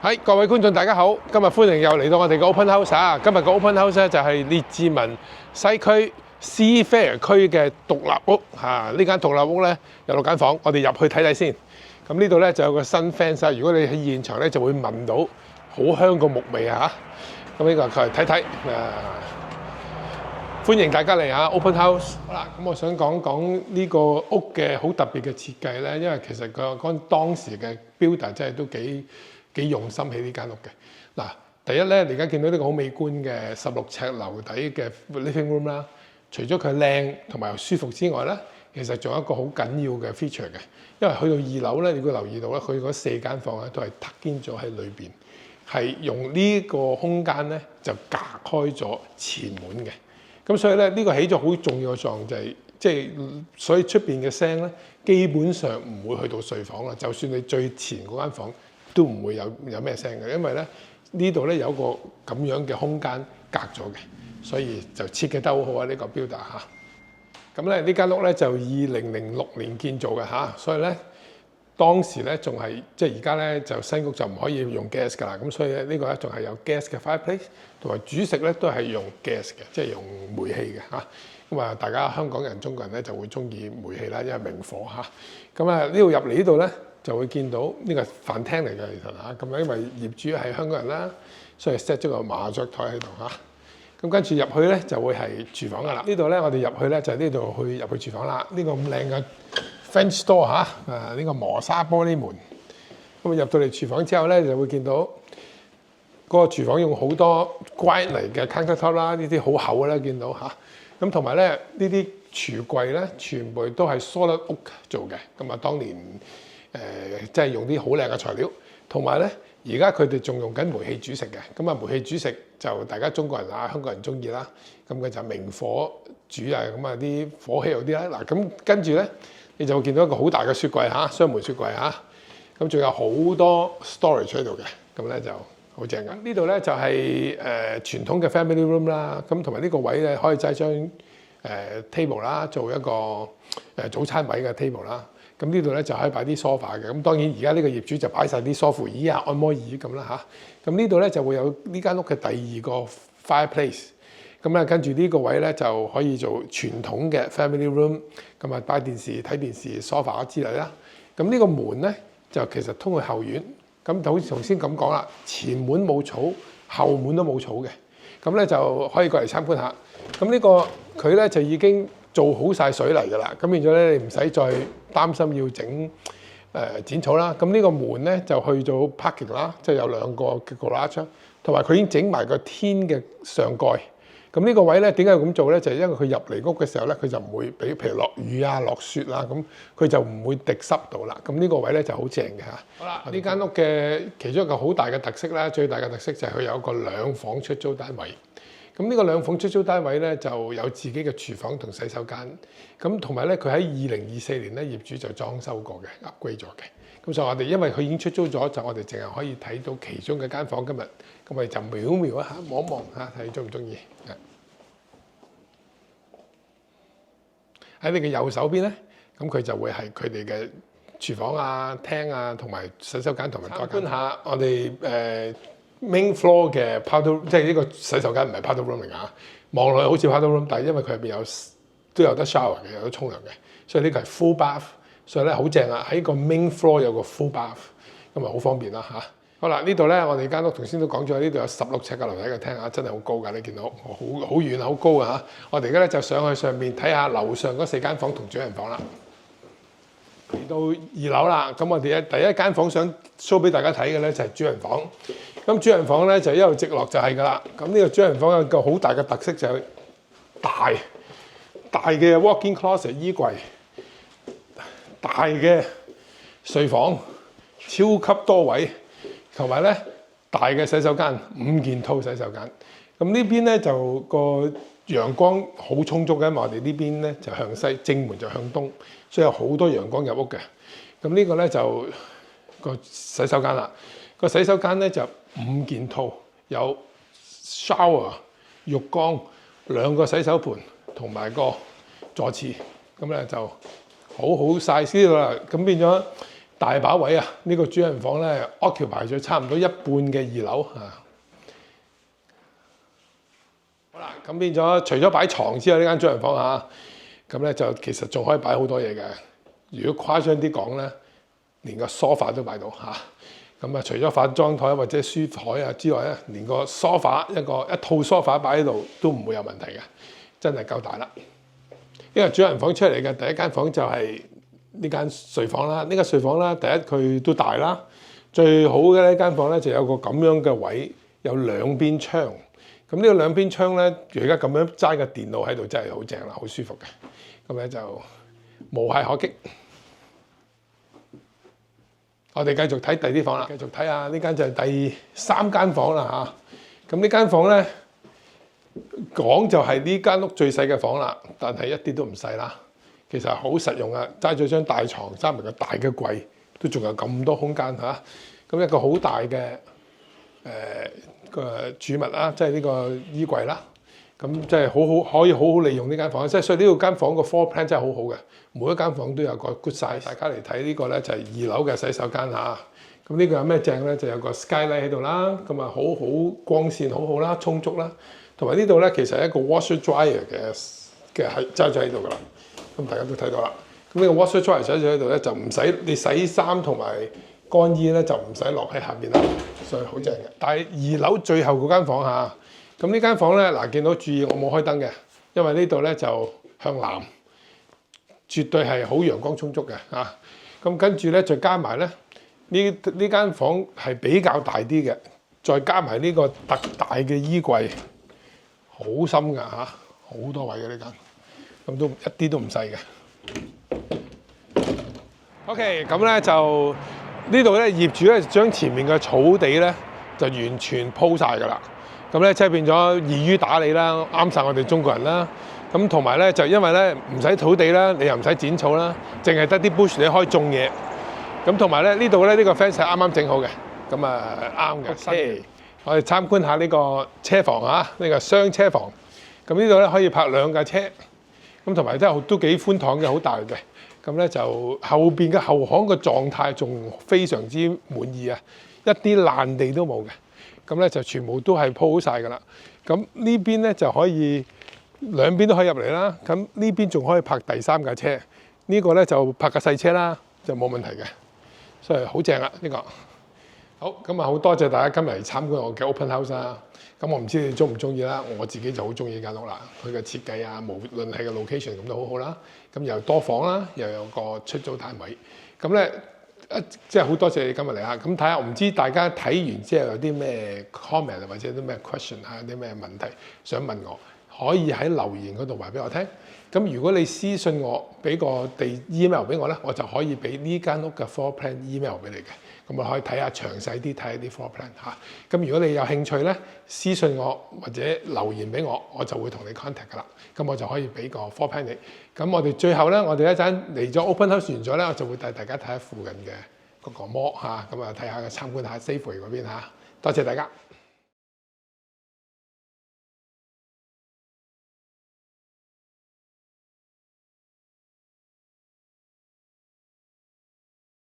各位觀眾大家好，今日歡迎又嚟到我哋嘅 Open House 啊！今日個 Open House 咧就係列治文西區 Seafair 區嘅獨立屋嚇。呢間獨立屋咧有6間房，我哋入去睇睇先。咁呢度咧就有個新 fence 啊！如果你喺現場咧就會聞到好香個木味啊！咁呢個佢嚟睇睇啊！歡迎大家嚟嚇 Open House。好啦，咁我想講講呢個屋嘅好特別嘅設計咧，因為其實個當時嘅 builder 真係都幾用心起呢間屋嘅。嗱，第一咧，你而家見到呢個好美觀嘅16尺樓底嘅 living room 啦，除咗佢靚同埋又舒服之外咧，其實仲有一個好緊要嘅 feature 嘅，因為去到2樓咧，你會留意到咧，佢嗰4間房咧都係tuck in咗喺裏邊，係用呢個空間咧就隔開咗前門嘅。咁所以咧，呢個起咗好重要嘅作用就係，即係所以出邊嘅聲咧，基本上唔會去到睡房啦。就算你最前嗰間房都唔會有咩聲嘅，因為咧呢度咧有個咁樣嘅空間隔咗嘅，所以就設計得好好啊！呢個 builder 嚇。咁咧呢間屋咧就2006年建造嘅嚇，所以咧當時咧仲係即係而家咧就新屋就唔可以用 gas 㗎啦，咁所以咧呢個咧仲係有 gas 嘅 fireplace， 同埋煮食咧都係用 gas 嘅，即係用煤氣嘅嚇。咁啊，大家香港人、中國人咧就會中意煤氣啦，因為明火嚇。咁啊呢度入嚟呢度咧就會見到呢個飯廳嚟嘅其實嚇。咁啊因為業主係香港人啦，所以 set 咗個麻雀台喺度嚇。咁跟住入去咧就會係廚房㗎啦。呢度咧我哋入去咧就係呢度入去廚房啦。呢個咁靚嘅 French door 嚇，呢個磨砂玻璃門。咁入到嚟廚房之後咧，就會見到嗰個廚房用好多 granite 嚟嘅 countertop 啦，呢啲好厚嘅咧，見到嚇。咁同埋咧呢啲櫥櫃咧，全部都係 solid oak 做嘅。咁啊，當年即係用啲好靚嘅材料，同埋咧而家佢哋仲用緊煤氣煮食嘅。咁啊，煤氣煮食就大家中國人啊、香港人中意啦。咁佢就明火煮啊，咁啊啲火氣好啲啦。嗱，咁跟住咧，你就會見到一個好大嘅雪櫃嚇，雙門雪櫃嚇。咁仲有好多 storage 喺度嘅，咁咧就好正㗎。呢度咧就係傳統嘅 family room 啦。咁同埋呢個位咧可以擠張table 啦，做一個早餐位嘅 table 啦。咁呢度咧就可以擺啲 sofa 嘅。咁當然而家呢個業主就擺晒啲梳乎椅啊、按摩椅咁啦嚇。咁呢度咧就會有呢間屋嘅第2個 fireplace。咁咧跟住呢個位咧就可以做傳統嘅 family room。咁啊擺電視、睇電視、sofa 之類啦。咁呢個門咧就其實通去後院。咁就好似頭先咁講啦，前門冇草，後門都冇草嘅。咁咧就可以過嚟參觀下。咁呢個佢咧就已經做好晒水泥㗎啦。咁變咗咧你唔使再擔心要整剪草啦。咁呢個門咧就去咗 parking 啦，即係有2個嘅 garage，同埋佢已經整埋個天嘅上蓋。咁呢個位咧點解要咁做咧？就係因為佢入嚟屋嘅時候咧，佢就唔會俾譬如落雨啊、落雪啦，咁佢就唔會滴濕到啦。咁呢個位咧就好正嘅嚇。好啦，呢間屋嘅其中一個好大嘅特色啦，最大嘅特色就係佢有一個2房出租單位。咁呢個2房出租單位咧就有自己嘅廚房同洗手間。咁同埋咧，佢喺2024年咧業主就裝修過嘅，upgrade咗嘅。咁所以我哋因為佢已經出租咗，就我哋淨係可以睇到其中嘅間房今日。咁我哋就瞄一下，望一望嚇，睇中唔中意？喺你嘅右手邊咧，咁佢就會係佢哋嘅廚房啊、廳啊，同埋洗手間同埋多間。參觀下我哋main floor 嘅 powder， 即係呢個洗手間唔係 powder room 嚟㗎嚇，望落去好似 powder room，但係因為佢入邊都有得 shower 嘅，有得沖涼嘅，所以呢個係 full bath， 所以咧好正啊！喺個 main floor 有個 full bath， 咁啊好方便啦嚇。好啦，呢度咧我哋間屋頭先都講咗，呢度有16尺嘅樓底嘅廳啊，真係好高㗎！你見到好遠好高啊嚇！我哋而家咧就上去上面睇下樓上嗰4間房同主人房啦。嚟到2樓啦，咁我哋第一間房想 show 俾大家睇嘅咧就係主人房。咁主人房咧就一路直落就係㗎啦。咁呢個主人房有個好大嘅特色就係大嘅 walk-in closet 衣櫃，大嘅睡房，超級多位。同埋咧，大嘅洗手間，5件套洗手間。咁呢邊咧就個陽光好充足嘅，因為我哋呢邊咧就向西，正門就向東，所以有好多陽光入屋嘅。咁呢個咧就個洗手間啦。個洗手間咧就5件套，有 shower、浴缸、2個洗手盆同埋個坐廁。咁咧就好 size 呢度啦。咁變咗大把位啊！呢、個主人房咧 occupy 咗差唔多一半嘅2樓啊。好啦，咁變咗除咗擺床之外，呢間主人房咁咧就其實仲可以擺好多嘢嘅。如果誇張啲講咧，連個 sofa 都擺到咁啊，除咗化妝台或者書台啊之外咧，連個 sofa 一套 sofa 擺喺度都唔會有問題嘅，真係夠大啦。呢個主人房出嚟嘅第一間房就係呢間睡房啦。呢間睡房啦，第一佢都大啦。最好嘅呢間房咧就有個咁樣嘅位，有兩邊窗。咁呢個兩邊窗咧，而家咁樣齋個電腦喺度真係好正啦，好舒服嘅。咁咧就無懈可擊。我哋繼續睇第二啲房啦，繼續睇下呢間就係第3間房啦咁呢間房咧講就係呢間屋最細嘅房啦，但係一啲都唔細啦。其實好實用啊，揸咗張大床，揸埋個大嘅櫃，都仲有咁多空間咁一個好大嘅個儲物啦，即係呢個衣櫃啦。咁即係可以好好利用呢間房，即係所以呢個間房個 floor plan 真係好好嘅，每一間房都有個 good size。大家嚟睇呢個咧就係2樓嘅洗手間咁呢個有咩正咧？就有個 skylight 喺度啦，咁啊好光線好好啦，充足啦。同埋呢度咧其實係一個 washer dryer 嘅係揸咗喺度噶啦，咁大家都睇到啦。咁呢個 washer dryer 揸咗喺度咧就唔使你洗衫同埋乾衣咧就唔使落喺下邊啦，所以好正嘅。但係2樓最後嗰間房咁呢間房咧見到注意我冇開燈嘅，因為呢度咧就向南，絕對係好陽光充足嘅咁跟住咧再加埋咧呢間房係比較大啲嘅，再加埋呢個特大嘅衣櫃，好深㗎好多位嘅呢間，咁都一啲都唔細嘅。OK， 咁咧就呢度咧業主咧將前面嘅草地咧就完全鋪晒㗎啦。咁咧即係變咗易於打理啦，啱晒我哋中國人啦。咁同埋咧就因為咧唔使土地啦，你又唔使剪草啦，淨係得啲 bush 你可以種嘢。咁同埋咧呢度咧呢個 fence 係啱啱整好嘅，咁啱嘅。Okay，我哋參觀下呢個車房呢個雙車房。咁呢度咧可以泊2架車，咁同埋真係都幾寬敞嘅，好大嘅。咁咧就後邊嘅後巷嘅狀態仲非常之滿意啊，一啲爛地都冇嘅。咁咧就全部都係鋪好晒㗎啦。咁呢邊咧就可以兩邊都可以入嚟啦。咁呢邊仲可以泊第3架車，呢個咧就泊架細車啦，就冇問題嘅。所以好正啊呢個。好，咁好多謝大家今日嚟參觀我嘅 open house 啦。咁我唔知你中唔中意啦，我自己就好中意間屋啦。佢嘅設計無論係個 location 咁都好好啦。咁又多房啦，又有個出租單位。咁咧即係好多謝你今日嚟咁睇下，我唔知大家睇完之後有啲咩 comment 或者啲咩 question 有啲咩問題想問我，可以喺留言嗰度話俾我聽。咁如果你私信我，俾個email 俾我咧，我就可以俾呢間屋嘅 floor plan email 俾你嘅。咁我可以睇下詳細啲，睇下啲 floor plan 咁如果你有興趣咧，私信我或者留言俾我，我就會同你 contact 噶啦。咁我就可以俾個 floor plan 你。咁我哋最後咧，我哋一陣嚟咗 open house 完咗咧，我就會帶大家睇下附近嘅嗰個 mall 咁睇下參觀下 Safeway 嗰邊多謝大家。